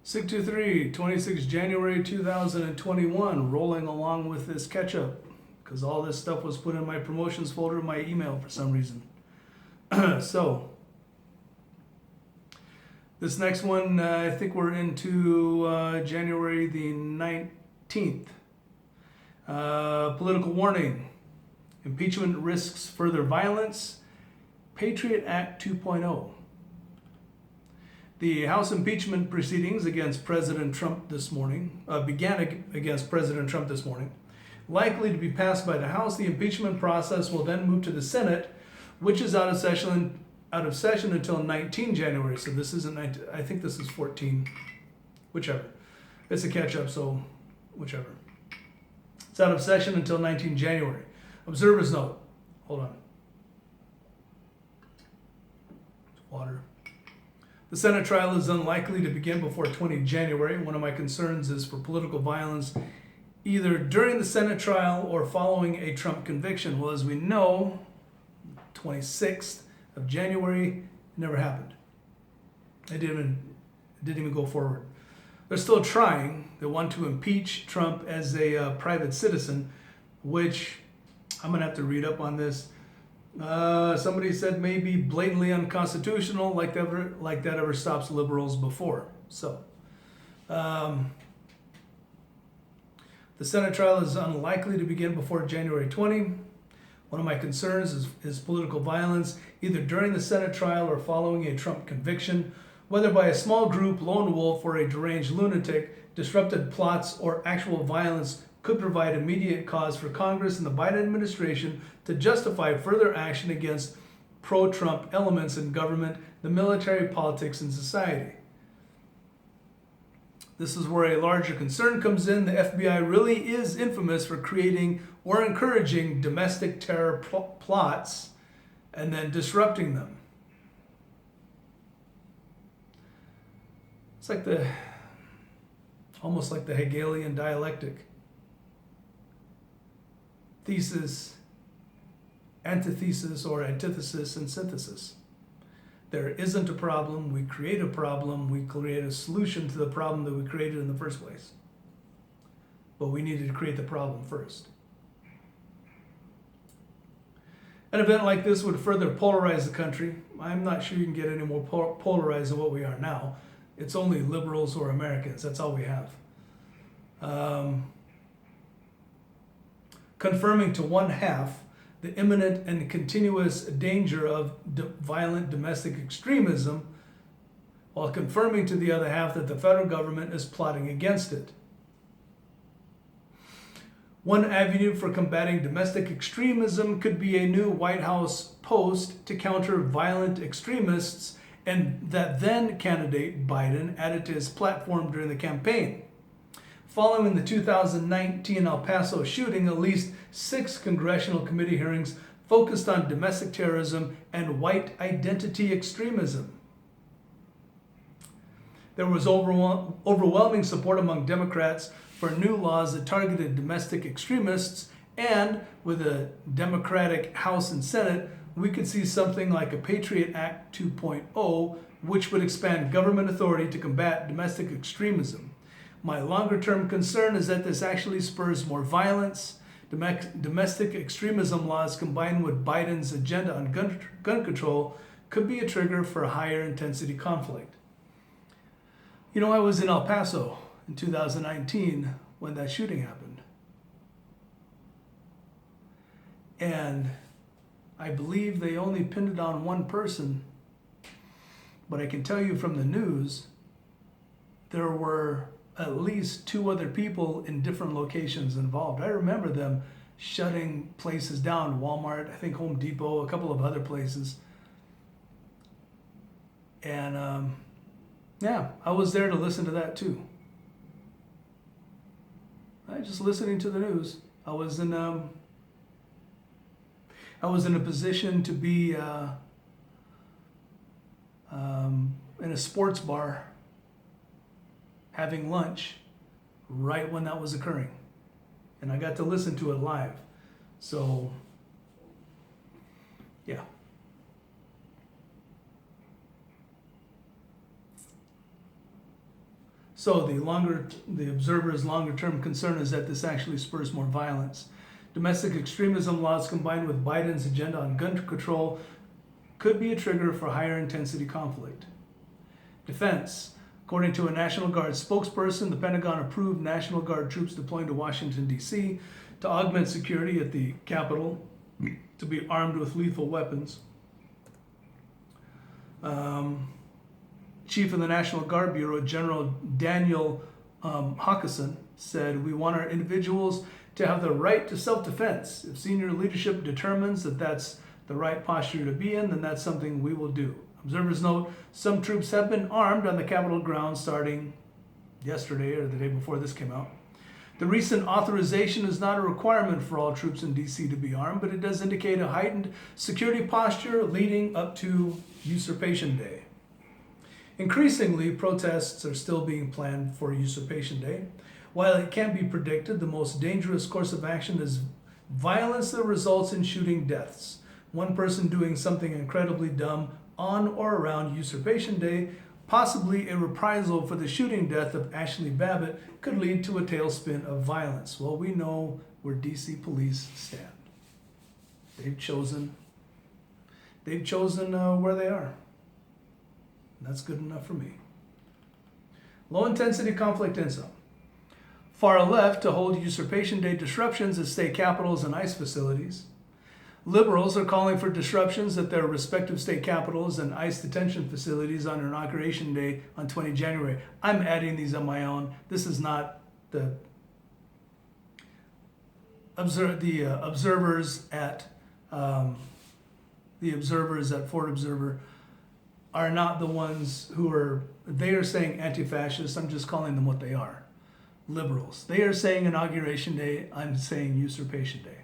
623, 26 January 2021, rolling along with this catch up because all this stuff was put in my promotions folder in my email for some reason. So, this next one, I think we're into January the 19th. Political warning. Impeachment risks further violence. Patriot Act 2.0. The House impeachment proceedings against President Trump this morning began against President Trump this morning. Likely to be passed by the House, the impeachment process will then move to the Senate, which is out of session until 19 January. So this isn't 19, I think this is 14, whichever. It's a catch up, so whichever. It's out of session until 19 January. Observer's note. Hold on. Water. The Senate trial is unlikely to begin before 20 January. One of my concerns is for political violence either during the Senate trial or following a Trump conviction. Well, as we know, 26th of January never happened. It didn't even go forward. They're still trying. They want to impeach Trump as a private citizen, which I'm going to have to read up on this. Somebody said maybe blatantly unconstitutional, like that ever stops liberals before. So, the Senate trial is unlikely to begin before January 20. One of my concerns is political violence, either during the Senate trial or following a Trump conviction, whether by a small group, lone wolf, or a deranged lunatic. Disrupted plots or actual violence could provide immediate cause for Congress and the Biden administration to justify further action against pro-Trump elements in government, the military, politics, and society. This is where a larger concern comes in. The FBI really is infamous for creating or encouraging domestic terror plots and then disrupting them. It's like almost like the Hegelian dialectic. Thesis, antithesis, or antithesis and synthesis. There isn't a problem, we create a problem, we create a solution to the problem that we created in the first place. But we needed to create the problem first. An event like this would further polarize the country. I'm not sure you can get any more polarized than what we are now. It's only liberals or Americans, that's all we have. Confirming to one half the imminent and continuous danger of violent domestic extremism, while confirming to the other half that the federal government is plotting against it. One avenue for combating domestic extremism could be a new White House post to counter violent extremists, and that then candidate Biden added to his platform during the campaign. Following the 2019 El Paso shooting, at least 6 congressional committee hearings focused on domestic terrorism and white identity extremism. There was overwhelming support among Democrats for new laws that targeted domestic extremists, and with a Democratic House and Senate, we could see something like a Patriot Act 2.0, which would expand government authority to combat domestic extremism. My longer-term concern is that this actually spurs more violence. Domestic extremism laws combined with Biden's agenda on gun control could be a trigger for a higher intensity conflict. You know, I was in El Paso in 2019 when that shooting happened. And I believe they only pinned it on one person. But I can tell you from the news, there were at least 2 other people in different locations involved. I remember them shutting places down, Walmart, I think Home Depot, a couple of other places. And yeah, I was there to listen to that too. I just listening to the news. I was in a position to be in a sports bar having lunch right when that was occurring. And I got to listen to it live. So, yeah. So the observer's longer-term concern is that this actually spurs more violence. Domestic extremism laws combined with Biden's agenda on gun control could be a trigger for higher intensity conflict. Defense. According to a National Guard spokesperson, the Pentagon approved National Guard troops deploying to Washington, D.C. to augment security at the Capitol to be armed with lethal weapons. Chief of the National Guard Bureau, General Daniel Hawkinson, said, "We want our individuals to have the right to self-defense. If senior leadership determines that that's the right posture to be in, then that's something we will do." Observers note some troops have been armed on the Capitol grounds starting yesterday or the day before this came out. The recent authorization is not a requirement for all troops in D.C. to be armed, but it does indicate a heightened security posture leading up to Usurpation Day. Increasingly, protests are still being planned for Usurpation Day. While it can be predicted, the most dangerous course of action is violence that results in shooting deaths. One person doing something incredibly dumb on or around Usurpation Day, possibly a reprisal for the shooting death of Ashley Babbitt, could lead to a tailspin of violence. Well, we know where DC police stand. They've chosen where they are. And that's good enough for me. Low intensity conflict intel. Far left to hold Usurpation Day disruptions at state capitals and ICE facilities. Liberals are calling for disruptions at their respective state capitals and ICE detention facilities on Inauguration Day on 20 January. I'm adding these on my own. This is not the observers at Fort Observer are not the ones they are saying anti-fascist. I'm just calling them what they are. Liberals. They are saying Inauguration Day. I'm saying Usurpation Day.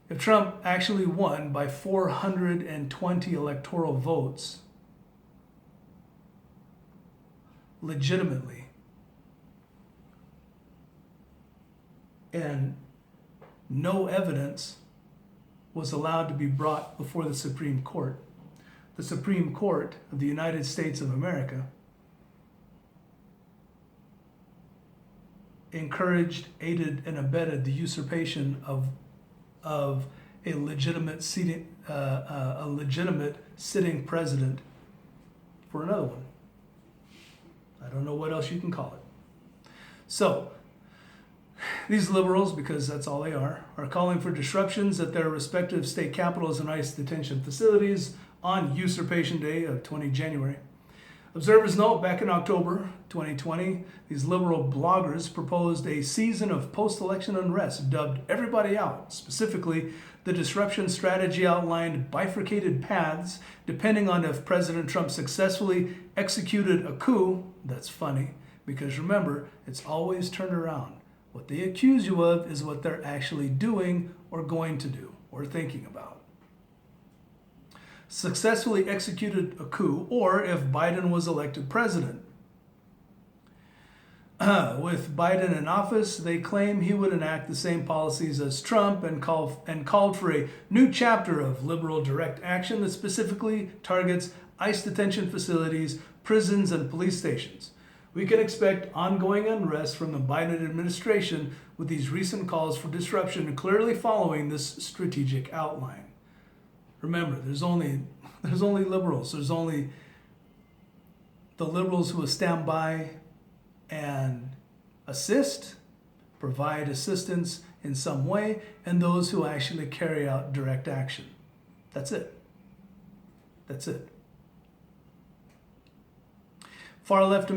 If Trump actually won by 420 electoral votes, legitimately, and no evidence was allowed to be brought before the Supreme Court of the United States of America encouraged, aided, and abetted the usurpation of a legitimate sitting president for another one. I don't know what else you can call it. So, these liberals, because that's all they are calling for disruptions at their respective state capitals and ICE detention facilities on Usurpation Day of 20 January. Observers note back in October 2020, these liberal bloggers proposed a season of post-election unrest dubbed Everybody Out. Specifically, the disruption strategy outlined bifurcated paths depending on if President Trump successfully executed a coup. That's funny, because remember, it's always turned around. What they accuse you of is what they're actually doing or going to do or thinking about. Successfully executed a coup, or if Biden was elected president. With Biden in office, they claim he would enact the same policies as Trump and called for a new chapter of liberal direct action that specifically targets ICE detention facilities, prisons, and police stations. We can expect ongoing unrest from the Biden administration with these recent calls for disruption clearly following this strategic outline. Remember, there's only liberals. There's only the liberals who will stand by and provide assistance in some way, and those who actually carry out direct action. That's it. Far left,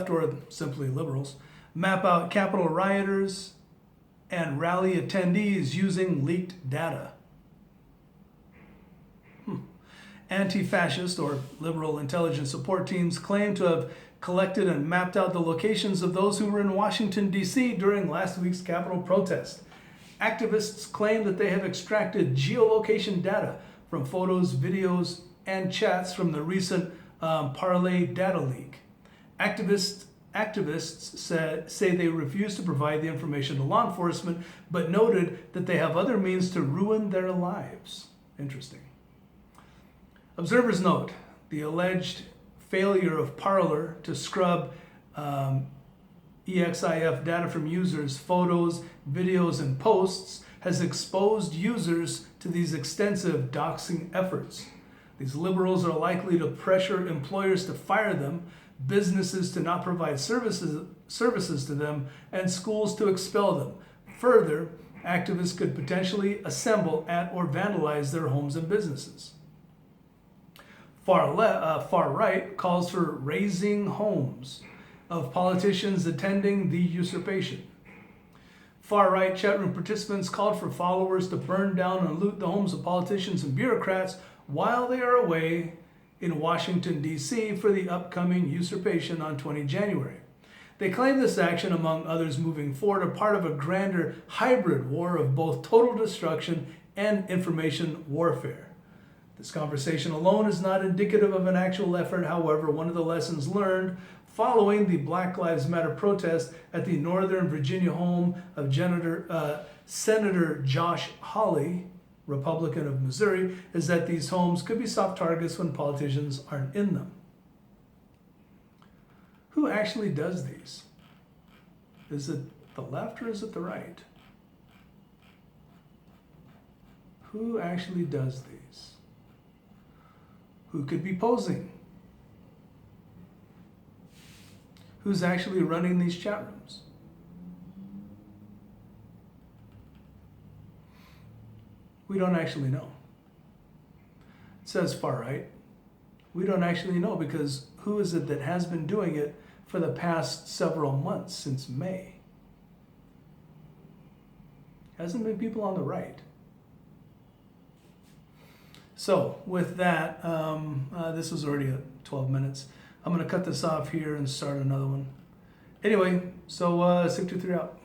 or simply liberals, map out Capitol rioters and rally attendees using leaked data. Anti-fascist or liberal intelligence support teams claim to have collected and mapped out the locations of those who were in Washington, D.C. during last week's Capitol protest. Activists claim that they have extracted geolocation data from photos, videos, and chats from the recent Parler data leak. Activists say they refuse to provide the information to law enforcement, but noted that they have other means to ruin their lives. Interesting. Observers note the alleged failure of Parler to scrub EXIF data from users' photos, videos, and posts has exposed users to these extensive doxing efforts. These liberals are likely to pressure employers to fire them, businesses to not provide services to them, and schools to expel them. Further, activists could potentially assemble at or vandalize their homes and businesses. Far right calls for raising homes of politicians attending the usurpation. Far right chatroom participants called for followers to burn down and loot the homes of politicians and bureaucrats while they are away in Washington, D.C. for the upcoming usurpation on 20 January. They claim this action, among others moving forward, are part of a grander hybrid war of both total destruction and information warfare. This conversation alone is not indicative of an actual effort. However, one of the lessons learned following the Black Lives Matter protest at the Northern Virginia home of Senator Josh Hawley, Republican of Missouri, is that these homes could be soft targets when politicians aren't in them. Who actually does these? Is it the left or is it the right? Who actually does these? Who could be posing? Who's actually running these chat rooms? We don't actually know. It says far right. We don't actually know because who is it that has been doing it for the past several months since May? Hasn't been people on the right. So with that, this was already at 12 minutes. I'm going to cut this off here and start another one. Anyway, so 623 out.